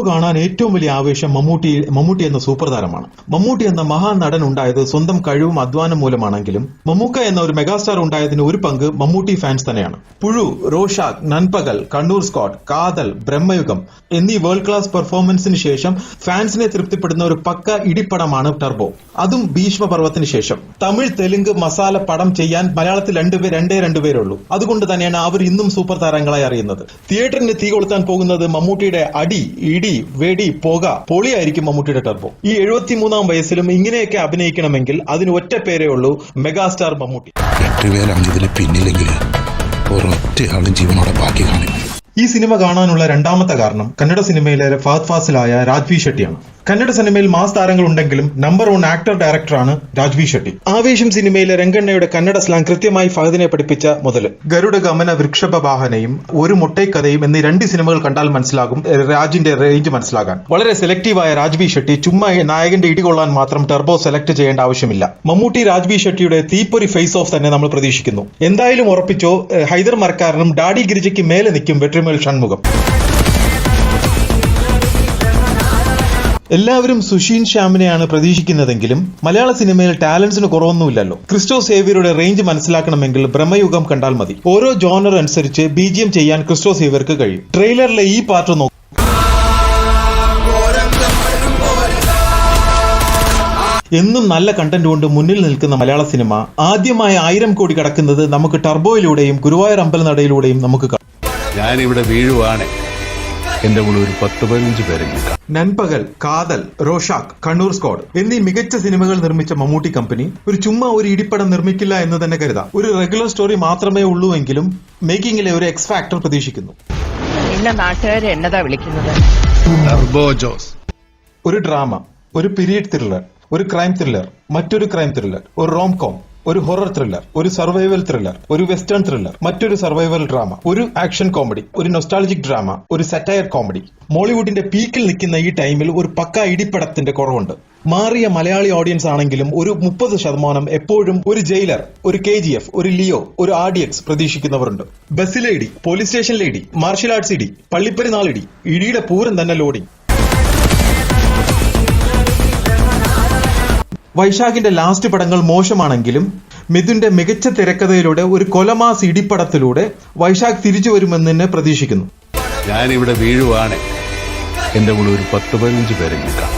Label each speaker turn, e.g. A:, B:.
A: കാണാൻ ഏറ്റവും വലിയ ആവേശം മമ്മൂട്ടി എന്ന സൂപ്പർ താരമാണ്. മമ്മൂട്ടി എന്ന മഹാനടൻ ഉണ്ടായത് സ്വന്തം കഴിവും അധ്വാനം മൂലമാണെങ്കിലും മമ്മൂക്ക എന്ന ഒരു മെഗാസ്റ്റാർ ഉണ്ടായതിന് ഒരു പങ്ക് മമ്മൂട്ടി ഫാൻസ് തന്നെയാണ്. പുഴു, റോഷാക്, നൻപകൽ, കണ്ണൂർ സ്ക്വാഡ്, കാതൽ, ബ്രഹ്മയുഗം എന്നീ വേൾഡ് ക്ലാസ് പെർഫോമൻസിന് ശേഷം ഫാൻസിനെ തൃപ്തിപ്പെടുന്ന ഒരു പക്ക ഇടിപ്പടമാണ് ടർബോ. അതും ഭീഷ്മപർവത്തിന് ശേഷം. തമിഴ്, തെലുങ്ക് മസാല പടം ചെയ്യാൻ മലയാളത്തിൽ രണ്ടുപേരുള്ളൂ. അതുകൊണ്ട് തന്നെയാണ് അവർ ഇന്നും സൂപ്പർ താരങ്ങളായി അറിയുന്നത്. തിയേറ്ററിന് തീ കൊളുത്താൻ പോകുന്നത് മമ്മൂട്ടിയുടെ അടി, ഇടി, വെടി, പുക, പൊളിയായിരിക്കും മമ്മൂട്ടിയുടെ ടർബോ. ഈ 73-ാം വയസ്സിലും ഇങ്ങനെയൊക്കെ അഭിനയിക്കണമെങ്കിൽ അതിന് ഒറ്റ പേരേ ഉള്ളൂ, മെഗാസ്റ്റാർ മമ്മൂട്ടി.
B: പിന്നില്ലെങ്കിൽ ഒരൊറ്റയാളും ജീവനോടെ ബാക്കി കാണും.
A: ഈ സിനിമ കാണാനുള്ള രണ്ടാമത്തെ കാരണം കന്നഡ സിനിമയിലെ ഫഹദ് ഫാസിലായ രാജ്വി ഷെട്ടിയാണ്. കന്നഡ സിനിമയിൽ മാസ് താരങ്ങൾ ഉണ്ടെങ്കിലും നമ്പർ 1 ആക്ടർ ഡയറക്ടറാണ് രാജ്വി ഷെട്ടി. ആവേശം സിനിമയിലെ രംഗണ്ണയുടെ കന്നഡ സ്ലാങ് കൃത്യമായി ഫഹദിനെ പഠിപ്പിച്ച മുതൽ ഗരുഡ ഗമന വൃക്ഷഭവാഹനയും ഒരു മുട്ടൈക്കഥയും എന്നീ 2 സിനിമകൾ കണ്ടാൽ മനസ്സിലാകും രാജിന്റെ റേഞ്ച് മനസ്സിലാകാൻ. വളരെ സെലക്റ്റീവായ രാജ്വി ഷെട്ടി ചുമ്മാ നായകന്റെ ഇടികൊള്ളാൻ മാത്രം ടർബോ സെലക്ട് ചെയ്യേണ്ട ആവശ്യമില്ല. മമ്മൂട്ടി രാജ്വി ഷെട്ടിയുടെ തീപ്പൊരി ഫേസ് ഓഫ് തന്നെ നമ്മൾ പ്രതീക്ഷിക്കുന്നു. എന്തായാലും ഉറപ്പിച്ചോ, ഹൈദർ മരക്കാരനും ഡാഡി ഗിരിജയ്ക്ക് മേലെ നിൽക്കും വെട്രിമേൽ ഷൺമുഖം. എല്ലാവരും സുഷീൻ ശ്യാമിനെയാണ് പ്രതീക്ഷിക്കുന്നതെങ്കിലും മലയാള സിനിമയിൽ ടാലന്റ്സിന് കുറവൊന്നുമില്ലല്ലോ. ക്രിസ്റ്റോ സേവ്യറുടെ റേഞ്ച് മനസ്സിലാക്കണമെങ്കിൽ ബ്രഹ്മയുഗം കണ്ടാൽ മതി. ഓരോ ജോണർ അനുസരിച്ച് BGM ചെയ്യാൻ ക്രിസ്റ്റോ സേവ്യർക്ക് കഴിയും. ട്രെയിലറിലെ ഈ പാർട്ട് നോക്കും. എന്നും നല്ല കണ്ടന്റ് കൊണ്ട് മുന്നിൽ നിൽക്കുന്ന മലയാള സിനിമ ആദ്യമായി 1000 കോടി കടക്കുന്നത് നമുക്ക് ടർബോയിലൂടെയും ഗുരുവായൂർ അമ്പലനടയിലൂടെയും നമുക്ക് കാണാം.
B: ഞാനിവിടെ വീഴുവാണ്. എന്റെ കൂടെ ഒരു 10-15 പേരെങ്കിലും.
A: നൻപകൽ, കാതൽ, റോഷാക്, കണ്ണൂർ സ്ക്വാഡ് എന്നീ മികച്ച സിനിമകൾ നിർമ്മിച്ച മമ്മൂട്ടി കമ്പനി ചുമ്മാ ഒരു ഇടിപ്പടം നിർമ്മിക്കില്ല എന്ന് തന്നെ കരുതാം. ഒരു റെഗുലർ സ്റ്റോറി മാത്രമേ ഉള്ളൂ എങ്കിലും മേക്കിംഗിലെ ഒരു എക്സ് ഫാക്ടർ പ്രതീക്ഷിക്കുന്നു.
C: നാട്ടുകാരെ എന്നതാ വിളിക്കുന്നത്?
A: ഒരു ഡ്രാമ, ഒരു പീരിയഡ് ത്രില്ലർ, ഒരു ക്രൈം ത്രില്ലർ, മറ്റൊരു ക്രൈം ത്രില്ലർ, ഒരു റോംകോം, ഒരു ഹൊറർ ത്രില്ലർ, ഒരു സർവൈവൽ ത്രില്ലർ, ഒരു വെസ്റ്റേൺ ത്രില്ലർ, മറ്റൊരു സർവൈവൽ ഡ്രാമ, ഒരു ആക്ഷൻ കോമഡി, ഒരു നൊസ്റ്റാൾജിക് ഡ്രാമ, ഒരു സറ്റയർ കോമഡി. മോളിവുഡിന്റെ പീക്കിൽ നിൽക്കുന്ന ഈ ടൈമിൽ ഒരു പക്ക ഇടിപ്പടത്തിന്റെ കുറവുണ്ട്. മാറിയ മലയാളി ഓഡിയൻസ് ആണെങ്കിലും ഒരു 30% എപ്പോഴും ഒരു ജയിലർ, ഒരു KGF, ഒരു ലിയോ, ഒരു RDX പ്രതീക്ഷിക്കുന്നവരുണ്ട്. ബസ്സിലെ ഇടി, പോലീസ് സ്റ്റേഷനിലെ ഇടി, മാർഷൽ ആർട്സ് ഇടി, പള്ളിപ്പെരുന്നാൾ ഇടി, ഇടിയുടെ പൂരം തന്നെ ലോഡിംഗ്. വൈശാഖിന്റെ ലാസ്റ്റ് പടങ്ങൾ മോശമാണെങ്കിലും മിഥുന്റെ മികച്ച തിരക്കഥയിലൂടെ ഒരു കൊലമാസ് ഇടിപ്പടത്തിലൂടെ വൈശാഖ് തിരിച്ചു വരുമെന്ന് തന്നെ പ്രതീക്ഷിക്കുന്നു.
B: ഞാനിവിടെ വീഴുവാണ്. എന്റെ കൂടെ ഒരു 10-15 പേരെങ്കിലും.